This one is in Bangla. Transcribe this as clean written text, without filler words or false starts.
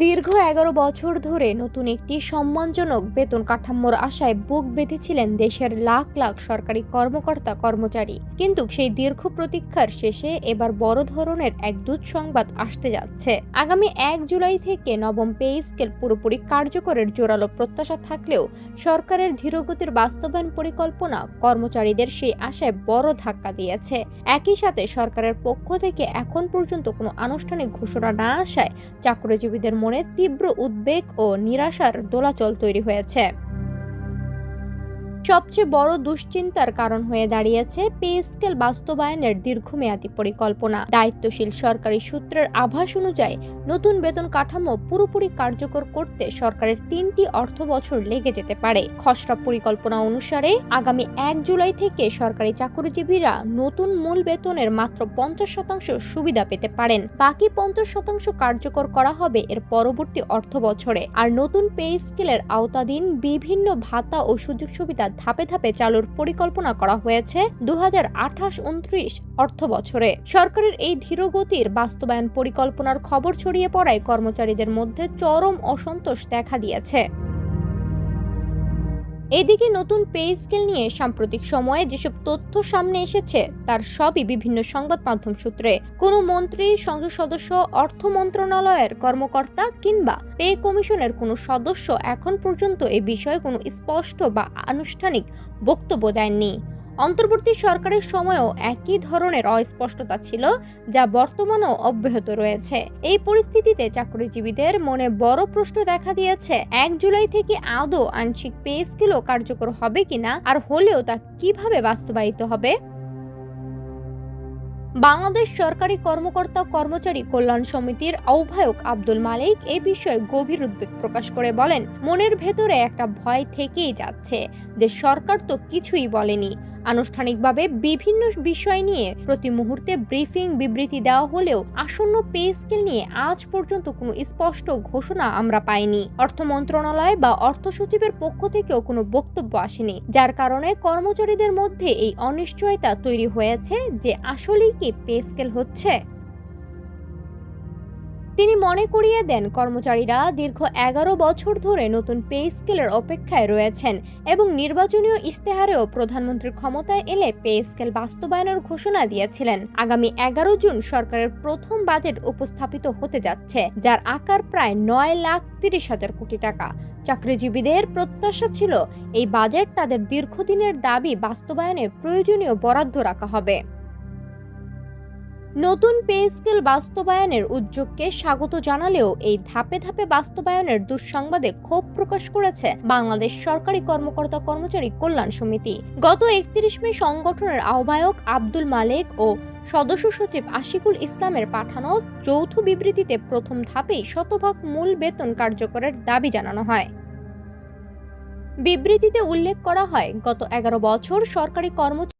দীর্ঘ ১১ বছর ধরে নতুন একটি সম্মানজনক বেতন কাঠামোর আশায় বুক বেঁধেছিলেন দেশের লাখ লাখ সরকারি কর্মকর্তা কর্মচারী। কিন্তু সেই দীর্ঘ প্রতীক্ষার শেষে এবার বড় ধরনের এক দুঃসংবাদ আসতে যাচ্ছে। আগামী ১ জুলাই থেকে নবম পে স্কেল পুরোপুরি কার্যকরের জোরালো প্রত্যাশা থাকলেও সরকারের ধীরগতির বাস্তবায়ন পরিকল্পনা কর্মচারীদের সেই আশায় বড় ধাক্কা দিয়েছে। একই সাথে সরকারের পক্ষ থেকে এখন পর্যন্ত কোনো আনুষ্ঠানিক ঘোষণা না আসায় চাকরিজীবীদের মনে তীব্র উদ্বেগ ও নিরাশার দোলাচল তৈরি হয়েছে। সবচেয়ে বড় দুশ্চিন্তার কারণ হয়ে দাঁড়িয়েছে পে স্কেল বাস্তবায়নের দীর্ঘমেয়াদী পরিকল্পনা। দায়িত্বশীল সরকারি সূত্রের আভাস অনুযায়ী নতুন বেতন কাঠামো পুরোপুরি কার্যকর করতে সরকারের ৩টি অর্থ বছর লেগে যেতে পারে। খসড়া পরিকল্পনা অনুসারে আগামী ১ জুলাই থেকে সরকারি চাকরিজীবীরা নতুন মূল বেতনের মাত্র ৫০% সুবিধা পেতে পারেন। বাকি ৫০% কার্যকর করা হবে এর পরবর্তী অর্থ বছরে। আর নতুন পে স্কেলের আওতাধীন বিভিন্ন ভাতা ও সুযোগ সুবিধা ধাপে ধাপে চালুর পরিকল্পনা করা হয়েছে ২০২৮-২৯ অর্থ বছরে। সরকারের এই ধীরগতির বাস্তবায়ন পরিকল্পনার খবর ছড়িয়ে পড়ায় কর্মচারীদের মধ্যে চরম অসন্তোষ দেখা দিয়েছে। এদিকে নতুন পে স্কেল নিয়ে সাম্প্রতিক সময়ে যেসব তথ্য সামনে এসেছে তার সবই বিভিন্ন সংবাদ মাধ্যম সূত্রে। কোনো মন্ত্রী, সংসদ সদস্য, অর্থ মন্ত্রণালয়ের কর্মকর্তা কিংবা পে কমিশনের কোনো সদস্য এখন পর্যন্ত এ বিষয়ে কোনো স্পষ্ট বা আনুষ্ঠানিক বক্তব্য দেননি। অন্তর্বর্তী সরকারের সময়ও একই ধরনের অস্পষ্টতা ছিল, যা বর্তমানেও অব্যাহত রয়েছে। এই পরিস্থিতিতে চাকরিজীবীদের মনে বড় প্রশ্ন দেখা দিয়েছে, ১ জুলাই থেকে আদৌ আংশিক পে স্কেলও কার্যকর হবে কিনা, আর হলেও তা কিভাবে বাস্তবায়িত হবে। বাংলাদেশ সরকারি কর্মকর্তা কর্মচারী কল্যাণ সমিতির আহ্বায়ক আব্দুল মালিক এই বিষয়ে গভীর উদ্বেগ প্রকাশ করে বলেন, মনের ভেতরে একটা ভয় থেকেই যাচ্ছে যে সরকার তো কিছুই বলেনি। আনুষ্ঠানিকভাবে বিভিন্ন বিষয় নিয়ে প্রতি মুহূর্তে ব্রিফিং, বিবৃতি দেওয়া হলেও আসন্ন পে স্কেল নিয়ে আজ পর্যন্ত কোনো স্পষ্ট ঘোষণা আমরা পাইনি। অর্থ মন্ত্রণালয় বা অর্থ সচিবের পক্ষ থেকেও কোনো বক্তব্য আসেনি, যার কারণে কর্মচারীদের মধ্যে এই অনিশ্চয়তা তৈরি হয়েছে যে আসলেই কি পে স্কেল হচ্ছে। তিনি মনে করিয়ে দেন, কর্মচারীরা দীর্ঘ ১১ বছর ধরে নতুন পে স্কেলের অপেক্ষায় রয়েছেন এবং নির্বাচনীয় ইশতেহারেও প্রধানমন্ত্রীর ক্ষমতায় এলে পে স্কেল বাস্তবায়নের ঘোষণা দিয়েছিলেন। আগামী ১১ জুন সরকারের প্রথম বাজেট উপস্থাপিত হতে যাচ্ছে, যার আকার প্রায় ৯,৩০,০০০ কোটি টাকা। চাকরিজীবীদের প্রত্যাশা ছিল এই বাজেট তাদের দীর্ঘদিনের দাবি বাস্তবায়নে প্রয়োজনীয় বরাদ্দ রাখা হবে। নতুন পে স্কেল বাস্তবায়নের উদ্যোগকে স্বাগত জানালেও এই ধাপে ধাপে বাস্তবায়নের দুঃসংবাদে ক্ষোভ প্রকাশ করেছে বাংলাদেশ সরকারি কর্মকর্তা কর্মচারী কল্যাণ সমিতি। গত ৩১ মে সংগঠনের আহ্বায়ক আব্দুল মালিক ও সদস্য সচিব আশিকুল ইসলামের পাঠানো যৌথ বিবৃতিতে প্রথম ধাপেই শতভাগ মূল বেতন কার্যকরের দাবি জানানো হয়। বিবৃতিতে উল্লেখ করা হয়, গত ১১ বছর সরকারি কর্মচারী